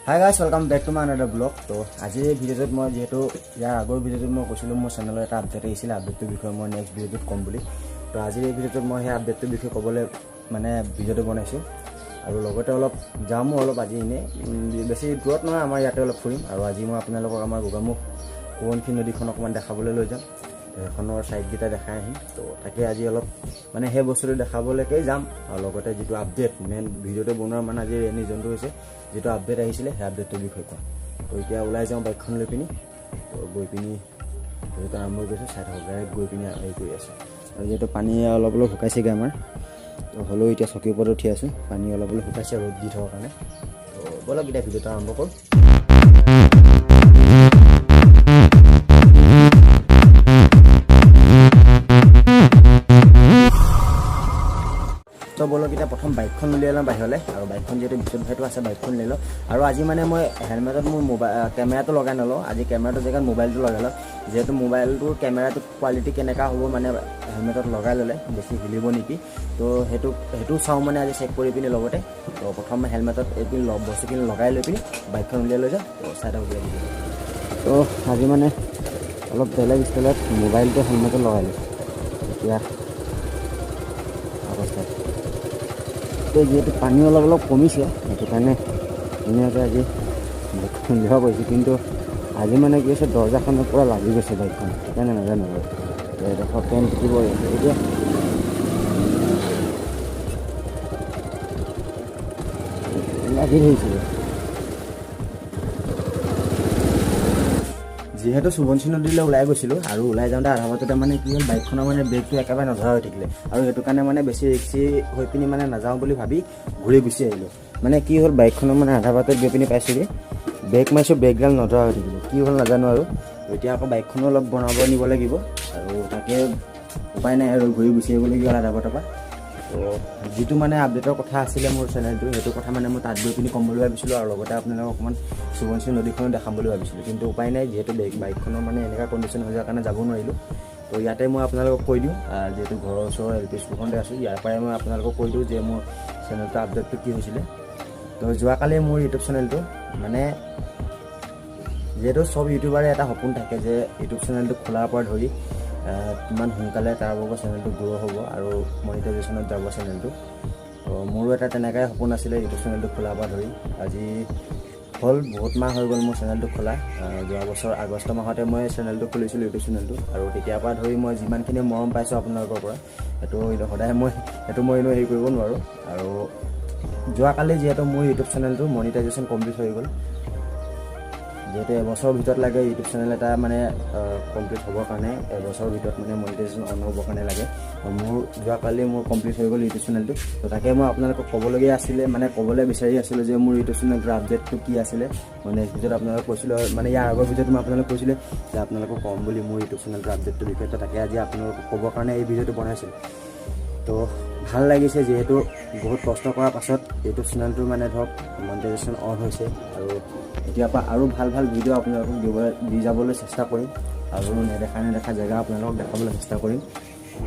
Hi guys, welcome back to my another vlog. So, আজি ভিডিওত মই যেহেতু ইয়াৰ আগৰ ভিডিওত মই কৈছিলো মোৰ চেনেলৰ এটা আপডেট আহিছিল আপডেটৰ বিষয়ে মই নেক্সট ভিডিওত কম বুলি। তো আজি এই ভিডিওত মই সেই আপডেটৰ বিষয়ে ক'বলৈ মানে ভিডিওটো বনাইছো আৰু লগতে অলপ যামো অলপ আজি ইনে বেছি দূৰত নহয় আমাৰ ইয়াতে অলপ ফুৰিম আৰু আজি মই আপোনালোকক আমাৰ গোগামুখ কোনখিনি নদীখন অকমান দেখাবলৈ লৈ যাম। এখনৰ সাইড গিটা দেখাই আহিম। তো তাকে আজি অলপ মানে সেই বস্তুটো দেখাবলৈকে যাম আৰু লগতে যেটো আপডেট মেন ভিডিওটো বনোৱাৰ মানে আজি এনি জন্তু হৈছে যেটো আপডেট আহিছিলে সেই আপডেটৰ বিষয়ে কোৱা। তো এতিয়া ওলাই যাওঁ বাইকখন লৈ পিনি তো গৈ পিনি এটা আৰম্ভ কৰিছো চাই থাকক ডাইৰেক্ট গৈ পিনি এই কৰি আছে আৰু যেটো পানী অলপ অলপ শুকাইছেগে আমাৰ তো হলো এতিয়া চকীৰ ওপৰত উঠি আছো পানী অলপ অলপ শুকাইছে ৰ'দ দি থকাৰ কাৰণে তো বলক এতিয়া ভিডিওটো আৰম্ভ কৰো। তো বলক এতিয়া প্ৰথম বাইকখন উলিয়াই লওঁ বাহিৰলৈ আৰু বাইকখন যেটো ভিতৰত ভাইটো আছে বাইকখন লৈ লওঁ আৰু আজি মানে মই হেলমেটত মোৰ মোবাইল কেমেৰাটো লগাই নলওঁ আজি কেমেৰাটো জেগাত মোবাইলটো লগাই লওঁ যেহেতু মোবাইলটোৰ কেমেৰাটো কোৱালিটি কেনেকা হ'ব মানে হেলমেটত লগাই ল'লে বেছি হিলিব নেকি তো হেতু চাওঁ মানে আজি চেক কৰি পিনি লগতে তো প্ৰথম হেলমেটত এইপিন বস্তুখিনি লগাই লৈ পিনি বাইকখন উলিয়াই লৈ যাওঁ তো চাই থাকক তো আজি মানে অলপ বেলেগ ষ্টাইলত মোবাইলটো হেলমেটত লগাই লৈছোঁ এতিয়া অৱস্থা তো যেহেতু পানী অলপ অলপ কমিছে সেইটো কাৰণে ধুনীয়াকৈ আজি বাইকখন উলিয়াব পাৰিছোঁ কিন্তু আজি মানে কি হৈছে দৰ্জাখনৰ পৰা লাগি গৈছে বাইকখন সেইকাৰণে নাজানো আৰু এডোখৰ পেন থাকিব এতিয়া লাগি ধৰিছিলে যেহেতু সুবনশী নদীলৈ ওলাই গৈছিলোঁ আৰু ওলাই যাওঁতে আধা বাটতে মানে কি হ'ল বাইকখনৰ মানে ব্ৰেকটো একেবাৰে নধৰা হৈ থাকিলে আৰু সেইটো কাৰণে মানে বেছি ৰিক্সি হৈ পিনি মানে নাযাওঁ বুলি ভাবি ঘূৰি গুচি আহিলোঁ মানে কি হ'ল বাইকখনৰ মানে আধা বাটত গৈ পিনি পাইছোঁগৈ ব্ৰেক মাৰিছোঁ ব্ৰেকডাল নধৰা হৈ থাকিলে কি হ'ল নাজানো আৰু এতিয়া আকৌ বাইকখনো অলপ বনাব নিব লাগিব আৰু তাকে উপায় নাই আৰু ঘূৰি গুচি আহিবলগীয়া হ'ল আধা বাটৰ পৰা তো যিটো মানে আপডেটৰ কথা আছিলে মোৰ চেনেলটো সেইটো কথা মানে মই তাত গৈ পিনি ক'ম বুলি ভাবিছিলোঁ আৰু লগতে আপোনালোকক অকণমান সুবনশী নদীখনো দেখাম বুলি ভাবিছিলোঁ কিন্তু উপায় নাই যিহেতু বাইকখনৰ মানে এনেকুৱা কণ্ডিশ্যন হৈ যোৱাৰ কাৰণে যাব নোৱাৰিলোঁ তো ইয়াতে মই আপোনালোকক কৈ দিওঁ যিহেতু ঘৰৰ ওচৰৰ এল পি স্কুলখনতে আছোঁ ইয়াৰ পৰাই মই আপোনালোকক কৈ দিওঁ যে মোৰ চেনেলটোৰ আপডেটটো কি হৈছিলে তো যোৱাকালি মোৰ ইউটিউব চেনেলটো মানে যিহেতু চব ইউটিউবাৰে এটা সপোন থাকে যে ইউটিউব চেনেলটো খোলাৰ পৰা ধৰি কিমান সোনকালে তাৰ বাবে চেনেলটো গ্ৰ' হ'ব আৰু মনিটাইজেশ্যনত যাব চেনেলটো তো মোৰো এটা তেনেকুৱাই সপোন আছিলে ইউটিউব চেনেলটো খোলাৰ পৰা ধৰি আজি হ'ল বহুত মাহ হৈ গ'ল মোৰ চেনেলটো খোলা যোৱা বছৰ আগষ্ট মাহতে মই চেনেলটো খুলিছিলোঁ ইউটিউব চেনেলটো আৰু তেতিয়াৰ পৰা ধৰি মই যিমানখিনি মৰম পাইছোঁ আপোনালোকৰ পৰা সদায় সেইটো মই হেৰি কৰিব নোৱাৰোঁ আৰু যোৱাকালি যিহেতু মোৰ ইউটিউব চেনেলটো মনিটাইজেশ্যন কমপ্লিট হৈ গ'ল যেহেতু এবছৰৰ ভিতৰত লাগে ইউটিউব চেনেল এটা মানে কমপ্লিট হ'বৰ কাৰণে এবছৰৰ ভিতৰত মানে মনিটাইজেশ্যন অন হ'বৰ কাৰণে লাগে মোৰ যোৱাকালি মোৰ কমপ্লিট হৈ গ'ল ইউটিউব চেনেলটো তো তাকে মই আপোনালোকক ক'বলগীয়া আছিলে মানে ক'বলৈ বিচাৰি আছিলোঁ যে মোৰ ইউটিউব চেনেলটোৰ আপডেটটো কি আছিলে মই নেক্সট ভিডিঅ'ত আপোনালোকক কৈছিলোঁ মানে ইয়াৰ আগৰ ভিডিঅ'টো মই আপোনালোকক কৈছিলোঁ যে আপোনালোকক ক'ম বুলি মোৰ ইউটিউব চেনেলটোৰ আপডেটটোৰ বিষয়ে তো তাকে আজি আপোনালোকক ক'বৰ কাৰণে এই ভিডিঅ'টো বনাইছিলোঁ তো ভাল লাগিছে যিহেতু বহুত কষ্ট কৰাৰ পাছত ইউটিউব চেনেলটো মানে ধৰক মনিটাইজেশ্যন অন হৈছে আৰু এতিয়াৰ পৰা আৰু ভাল ভাল ভিডিঅ' আপোনালোকক দি যাবলৈ চেষ্টা কৰিম আৰু নেদেখা জেগা আপোনালোকক দেখাবলৈ চেষ্টা কৰিম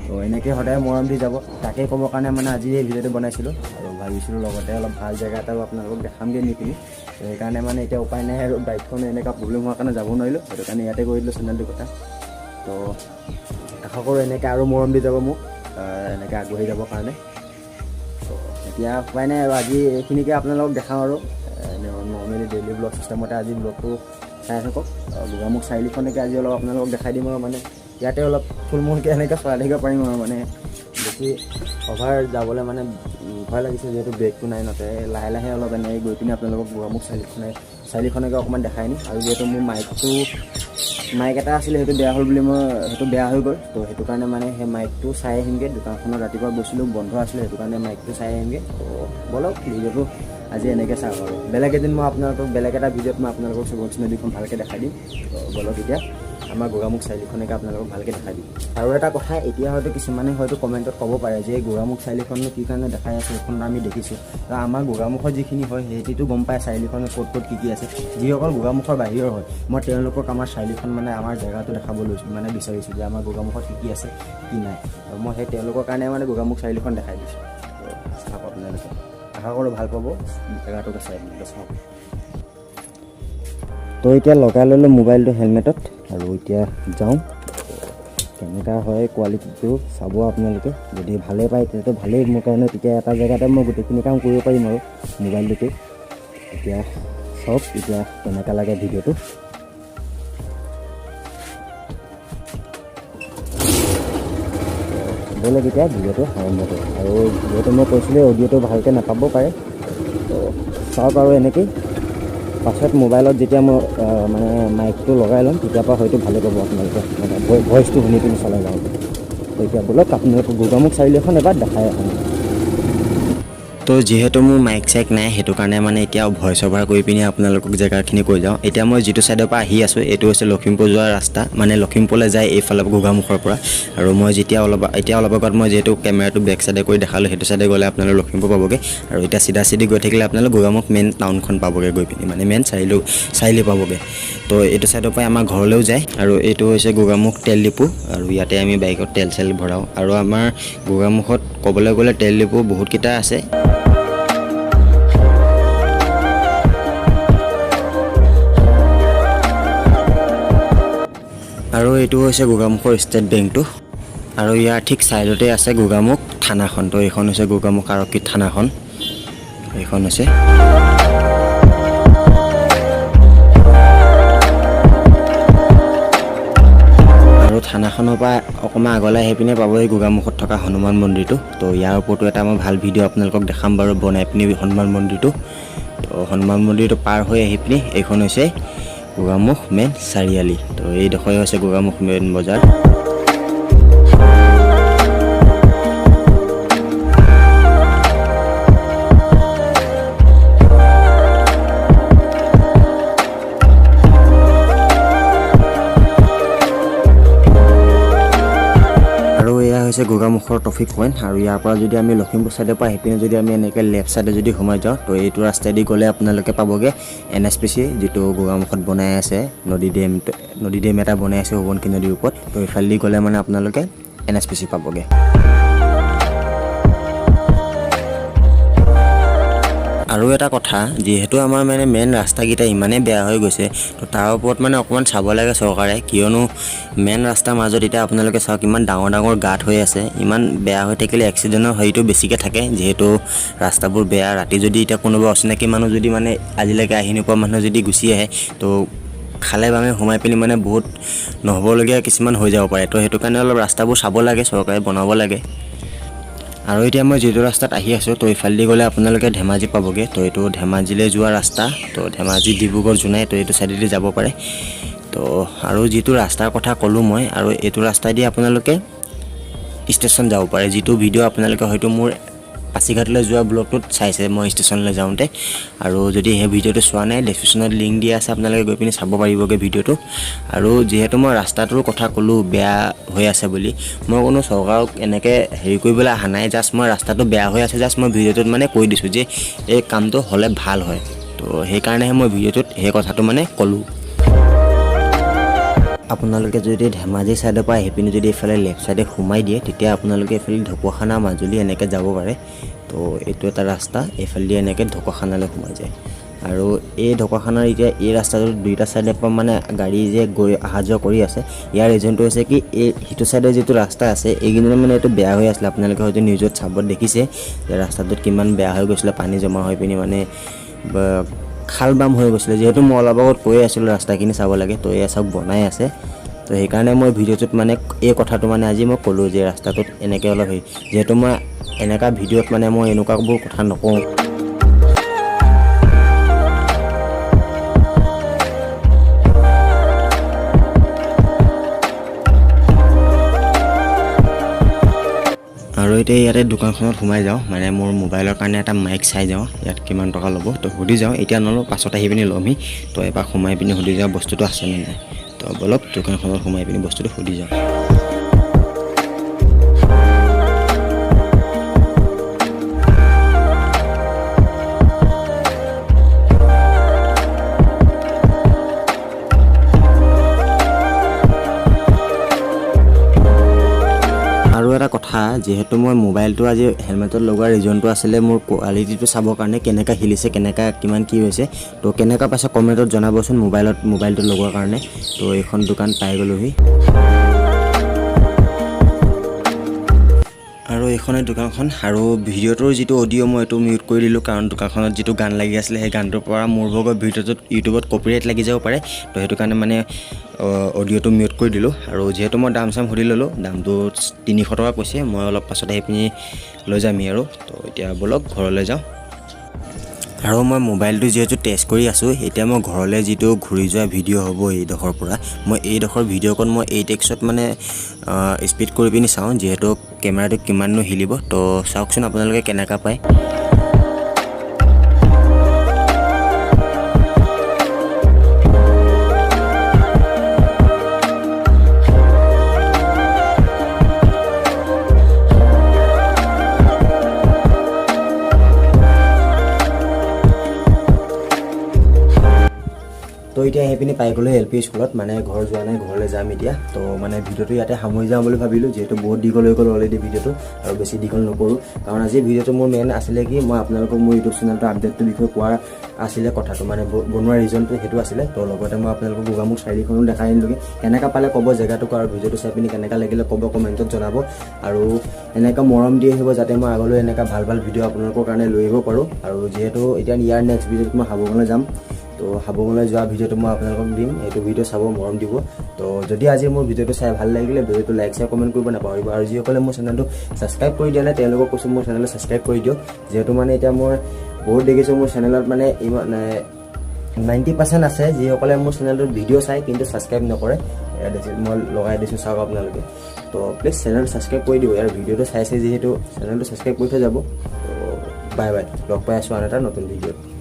তো এনেকৈ সদায় মৰম দি যাব তাকে ক'বৰ কাৰণে মানে আজি এই ভিডিঅ'টো বনাইছিলোঁ আৰু ভাবিছিলোঁ লগতে অলপ ভাল জেগা এটাও আপোনালোকক দেখামগৈ নি পিনি সেইকাৰণে মানে এতিয়া উপায় নাই আৰু বাইকখন এনেকুৱা প্ৰব্লেম হোৱাৰ কাৰণে যাব নোৱাৰিলোঁ সেইটো কাৰণে ইয়াতে কৰি দিলোঁ চেনেলটোৰ কথা তো আশা কৰোঁ এনেকৈ আৰু মৰম দি যাব মোক এনেকৈ আগবাঢ়ি যাবৰ কাৰণে তো এতিয়া উপায় নাই আৰু আজি এইখিনিকে আপোনালোকক দেখাওঁ আৰু নৰ্মেলি ডেইলি ব্লগ চিষ্টেমতে আজি ব্লগটো চাই থাকক গোগামুখ চাৰিআলিখনকে আজি অলপ আপোনালোকক দেখাই দিম আৰু মানে ইয়াতে অলপ থুলমূলকৈ এনেকৈ চলাই থাকিব পাৰিম আৰু মানে বেছি অভাৰ যাবলৈ মানে ভয় লাগিছে যিহেতু ব্ৰেকটো নাই নতে লাহে লাহে অলপ এনেকৈ গৈ পিনি আপোনালোকক গোগামুখ চাৰিআলিখনকে অকণমান দেখাই নিম আৰু যিহেতু মোৰ মাইক এটা আছিলে সেইটো বেয়া হ'ল বুলি সেইটো বেয়া হৈ গ'ল তো সেইটো কাৰণে মানে সেই মাইকটো চাই আহিমগৈ দোকানখনত ৰাতিপুৱা গৈছিলোঁ বন্ধ আছিলে সেইটো কাৰণে মাইকটো চাই আহিমগৈ তো বলক ভিডিঅ'টো আজি এনেকৈ চাওক আৰু বেলেগ এদিন মই আপোনালোকক বেলেগ এটা ভিডিঅ'ত মই আপোনালোকক সুবনশী নদীখন ভালকৈ দেখাই দিম তো বলক এতিয়া আমাৰ গোগামুখ চাৰিআলিখনকে আপোনালোকক ভালকৈ দেখাই দিম আৰু এটা কথা এতিয়া হয়তো কিছুমানে হয়তো কমেণ্টত ক'ব পাৰে যে গোগামুখ চাৰিআলিখননো কি কাৰণে দেখাই আছে সেইখন আমি দেখিছোঁ তো আমাৰ গোগামুখত যিখিনি হয় সেইটোতো গম পায় চাৰিআলিখনত ক'ত কি আছে যিসকল গোগামুখৰ বাহিৰৰ হয় মই তেওঁলোকক আমাৰ চাৰিআলিখন মানে আমাৰ জেগাটো দেখাবলৈ মানে বিচাৰিছোঁ যে আমাৰ গোগামুখত কি আছে কি নাই আৰু মই সেই তেওঁলোকৰ কাৰণে মানে গোগামুখ চাৰিআলিখন দেখাই দিছোঁ তো চাওক আপোনালোকে আশা কৰোঁ ভাল পাব জেগাটোকে চাই চাওক তো এতিয়া লগাই ল'লোঁ মোবাইলটো হেলমেটত আৰু এতিয়া যাওঁ কেনেকুৱা হয় কোৱালিটিটো চাব আপোনালোকে যদি ভালেই পায় তেতিয়াতো ভালেই মোৰ কাৰণে তেতিয়া এটা জেগাতে মই গোটেইখিনি কাম কৰিব পাৰিম আৰু মোবাইলটোতে এতিয়া চাওক এতিয়া কেনেকুৱা লাগে ভিডিঅ'টো ব'লক এতিয়া ভিডিঅ'টো আৰম্ভ কৰোঁ আৰু ভিডিঅ'টো মই কৈছিলোঁ অডিঅ'টো ভালকৈ নাপাব পাৰে তো চাওক আৰু এনেকেই পাছত মোবাইলত যেতিয়া মই মানে মাইকটো লগাই ল'ম তেতিয়াৰ পৰা হয়তো ভালেই পাব আপোনালোকে মানে ভইচটো শুনি পিনি চলাই যাওঁ তো এতিয়া ব'লক আপোনালোকে গোগামুখ চাৰিআলিখন এবাৰ দেখাই আহোঁ তো যিহেতু মোৰ মাইক চাইক নাই সেইটো কাৰণে মানে এতিয়া ভইচ অভাৰ কৰি পিনি আপোনালোকক জেগাখিনি কৈ যাওঁ এতিয়া মই যিটো ছাইডৰ পৰা আহি আছোঁ এইটো হৈছে লখিমপুৰ যোৱাৰ ৰাস্তা মানে লখিমপুৰলৈ যায় এইফালে গোগামুখৰ পৰা আৰু মই যেতিয়া অলপ আগত মই যিহেতু কেমেৰাটো বেক চাইডে কৰি দেখালোঁ সেইটো চাইডে গ'লে আপোনালোক লখিমপুৰ পাবগৈ আৰু এতিয়া চিধা চিধি গৈ থাকিলে আপোনালোক গোগামুখ মেইন টাউনখন পাবগৈ গৈ পিনি মানে মেইন চাৰিআলি পাবগৈ তো এইটো চাইডৰ পৰাই আমাৰ ঘৰলৈও যায় আৰু এইটো হৈছে গোগামুখ তেল ডিপু আৰু ইয়াতে আমি বাইকত তেল চেল ভৰাওঁ আৰু আমাৰ গোগামুখত ক'বলৈ গ'লে তেল ডিপু বহুতকেইটা আছে আৰু এইটো হৈছে গোগামুখৰ ষ্টেট বেংকটো আৰু ইয়াৰ ঠিক চাইডতে আছে গোগামুখ থানাখন তো এইখন হৈছে গোগামুখ আৰক্ষী থানাখন এইখন হৈছে আৰু থানাখনৰ পৰা অকণমান আগলৈ আহি পিনে পাবহি গোগামুখত থকা হনুমান মন্দিৰটো তো ইয়াৰ ওপৰতো এটা মই ভাল ভিডিঅ' আপোনালোকক দেখাম বাৰু বনাই পিনি হনুমান মন্দিৰটো তো হনুমান মন্দিৰটো পাৰ হৈ আহি পিনি এইখন হৈছে গোগামুখ মেইন চাৰিআলি তো এইডোখৰ হৈছে গোগামুখ মেইন বজাৰ আৰু এয়া হৈছে গোগামুখৰ ট্ৰেফিক পইণ্ট আৰু ইয়াৰ পৰা যদি আমি লখিমপুৰ চাইডৰ পৰা আহি পিনে যদি আমি এনেকৈ লেফ্ট চাইডে যদি সোমাই যাওঁ তো এইটো ৰাস্তাইদি গ'লে আপোনালোকে পাবগৈ NSPC যিটো গোগামুখত বনাই আছে নদী ডেম এটা বনাই আছে সোৱণশিৰি নদীৰ ওপৰত তো এইফালেদি গ'লে মানে আপোনালোকে NSPC পাবগৈ আৰু এটা কথা যিহেতু আমাৰ মানে মেইন ৰাস্তাকেইটা ইমানেই বেয়া হৈ গৈছে তো তাৰ ওপৰত মানে অকণমান চাব লাগে চৰকাৰে কিয়নো মেইন ৰাস্তাৰ মাজত এতিয়া আপোনালোকে চাওক ইমান ডাঙৰ ডাঙৰ গাঁত হৈ আছে ইমান বেয়া হৈ থাকিলে এক্সিডেণ্টৰ হেৰিটো বেছিকৈ থাকে যিহেতু ৰাস্তাবোৰ বেয়া ৰাতি যদি এতিয়া কোনোবা অচিনাকি মানুহ যদি মানে আজিলৈকে আহি নোপোৱা মানুহ যদি গুচি আহে তো খালে বামে সোমাই পিনি মানে বহুত নহ'বলগীয়া কিছুমান হৈ যাব পাৰে তো সেইটো কাৰণে অলপ ৰাস্তাবোৰ চাব লাগে চৰকাৰে বনাব লাগে আৰু এতিয়া মই যিটো ৰাস্তাত আহি আছোঁ তো ইফালেদি গ'লে আপোনালোকে ধেমাজি পাবগৈ তো এইটো ধেমাজিলৈ যোৱা ৰাস্তা তো ধেমাজি ডিব্ৰুগড় জোনাই তো এইটো চাইডেদি যাব পাৰে তো আৰু যিটো ৰাস্তাৰ কথা ক'লোঁ মই আৰু এইটো ৰাস্তাইদি আপোনালোকে ষ্টেচন যাব পাৰে যিটো ভিডিঅ' আপোনালোকে হয়তো মোৰ পাছিঘাটলৈ যোৱা ব্লগটোত চাইছে মই ষ্টেচনলৈ যাওঁতে আৰু যদি সেই ভিডিঅ'টো চোৱা নাই ডেছক্ৰিপশ্যনত লিংক দিয়া আছে আপোনালোকে গৈ পিনি চাব পাৰিবগৈ ভিডিঅ'টো আৰু যিহেতু মই ৰাস্তাটোৰ কথা ক'লোঁ বেয়া হৈ আছে বুলি মই কোনো চৰকাৰক এনেকৈ হেৰি কৰিবলৈ অহা নাই জাষ্ট মই ৰাস্তাটো বেয়া হৈ আছে জাষ্ট মই ভিডিঅ'টোত মানে কৈ দিছোঁ যে এই কামটো হ'লে ভাল হয় তো সেইকাৰণেহে মই ভিডিঅ'টোত সেই কথাটো মানে ক'লোঁ আপোনালোকে যদি ধেমাজি চাইডৰ পৰা আহি পিনি যদি এইফালে লেফ্ট চাইডে সোমাই দিয়ে তেতিয়া আপোনালোকে এইফালে ঢকুৱাখানা মাজুলী এনেকৈ যাব পাৰে তো এইটো এটা ৰাস্তা এইফালেদি এনেকৈ ঢকুৱাখানালৈ সোমাই যায় আৰু এই ঢকুৱাখানাৰ এতিয়া এই ৰাস্তাটোত দুইটা চাইডৰ পৰা মানে গাড়ী যে গৈ অহা যোৱা কৰি আছে ইয়াৰ ৰিজনটো হৈছে কি এই সিটো চাইডে যিটো ৰাস্তা আছে এইকেইদিনত মানে এইটো বেয়া হৈ আছিলে আপোনালোকে হয়তো নিউজত চাবত দেখিছে যে ৰাস্তাটোত কিমান বেয়া হৈ গৈছিলে পানী জমা হৈ পিনি মানে খাল বাম হৈ গৈছিলে যিহেতু মই অলপ আগত কৈ আছিলোঁ ৰাস্তাখিনি চাব লাগে তো এয়া চব বনাই আছে তো সেইকাৰণে মই ভিডিঅ'টোত মানে এই কথাটো মানে আজি মই ক'লোঁ যে ৰাস্তাটোত এনেকৈ অলপ হেৰি যিহেতু মই এনেকুৱা ভিডিঅ'ত মানে মই এনেকুৱাবোৰ কথা নকওঁ আৰু এতিয়া ইয়াতে দোকানখনত সোমাই যাওঁ মানে মোৰ মোবাইলৰ কাৰণে এটা মাইক চাই যাওঁ ইয়াত কিমান টকা ল'ব তো সুধি যাওঁ এতিয়া নলওঁ পাছত আহি পিনি ল'মহি তো এবাৰ সোমাই পিনি সুধি যাওঁ বস্তুটো আছেনে নাই তো বলক দোকানখনত সোমাই পিনি বস্তুটো সুধি যাওঁ আৰু এটা কথা কথা যেহেতু মই মোবাইলটো আজি হেলমেটত লগোৱাৰ ৰিজনটো আছিলে মোৰ কোৱালিটিটো চাবৰ কাৰণে কেনেকা হিলিছে কেনেকা কিমান কি হৈছে তো কেনেকা পাছে কমেণ্টত জনাবচোন মোবাইলটো লগোৱাৰ কাৰণে তো এইখন দোকান পাই গ'লোহি আৰু এইখনে দোকানখন আৰু ভিডিঅ'টোৰ যিটো অডিঅ' মই এইটো মিউট কৰি দিলোঁ কাৰণ দোকানখনত যিটো গান লাগি আছিলে সেই গানটোৰ পৰা মোৰ ভাগৰ ভিডিঅ'টোত ইউটিউবত কপিৰাইট লাগি যাব পাৰে তো সেইটো কাৰণে মানে অডিঅ'টো মিউট কৰি দিলোঁ আৰু যিহেতু মই দাম চাম সুধি ল'লোঁ দামটো 300 টকা কৈছে মই অলপ পাছত আহি পিনি লৈ যামহি আৰু তো এতিয়া বলক ঘৰলৈ যাওঁ আৰু মই মোবাইলটো যেহেতু টেষ্ট কৰি আছোঁ এতিয়া মই ঘৰলৈ যিটো ঘূৰি যোৱা ভিডিঅ' হ'ব এইডোখৰ পৰা মই এইডোখৰ ভিডিঅ'কণ মই 8x মানে স্পীড কৰি পিনি চাওঁ যিহেতু কেমেৰাটো কিমাননো হিলিব তো চাওকচোন আপোনালোকে কেনেকা পায় তো এতিয়া সেইপিনি পাই গ'লো এল পি স্কুলত মানে ঘৰ যোৱা নাই ঘৰলৈ যাম এতিয়া তো মানে ভিডিঅ'টো ইয়াতে সামৰি যাওঁ বুলি ভাবিলোঁ যিহেতু বহুত দীঘল হৈ গ'ল অলৰেডি ভিডিঅ'টো আৰু বেছি দীঘল নকৰোঁ কাৰণ আজি ভিডিঅ'টো মোৰ মেইন আছিলে কি মই আপোনালোকক মোৰ ইউটিউব চেনেলটো আপডেটটোৰ বিষয়ে কোৱাৰ আছিলে কথাটো মানে বনোৱাৰ ৰিজনটো সেইটো আছিলে তো লগতে মই আপোনালোকক গোগামুখ চাৰিখনো দেখাই আনিলোগৈ কেনেকুৱা পালে ক'ব জেগাটোক আৰু ভিডিঅ'টো চাই পিনি কেনেকুৱা লাগিলে ক'ব কমেণ্টত জনাব আৰু এনেকুৱা মৰম দি আহিব যাতে মই আগলৈ এনেকুৱা ভাল ভাল ভিডিঅ' আপোনালোকৰ কাৰণে লৈ আহিব পাৰোঁ আৰু যিহেতু এতিয়া ইয়াৰ নেক্সট ভিডিঅ'ত মই হাবুঙলৈ যাম তো হাবুঙলৈ যোৱা ভিডিঅ'টো মই আপোনালোকক দিম এইটো ভিডিঅ' চাব মৰম দিব তো যদি আজি মোৰ ভিডিঅ'টো চাই ভাল লাগিলে ভিডিঅ'টো লাইক শ্বেয়াৰ কমেণ্ট কৰিব নাপাহৰিব আৰু যিসকলে মোৰ চেনেলটো ছাবস্ক্ৰাইব কৰি দিয়া নাই তেওঁলোকক কৈছোঁ মোৰ চেনেলটো ছাবস্ক্ৰাইব কৰি দিয়ক যিহেতু মানে এতিয়া মই বহুত দেখিছোঁ মোৰ চেনেলত মানে ইমান 90% আছে যিসকলে মোৰ চেনেলটোত ভিডিঅ' চাই কিন্তু ছাবস্ক্ৰাইব নকৰে মই লগাই দিছোঁ চাওক আপোনালোকে তো প্লিজ চেনেলটো ছাবস্ক্ৰাইব কৰি দিব আৰু ভিডিঅ'টো চাইছে যিহেতু চেনেলটো ছাবস্ক্ৰাইব কৰি থৈ যাব তো বাই বাই লগ পাই আছোঁ আন এটা নতুন ভিডিঅ'ত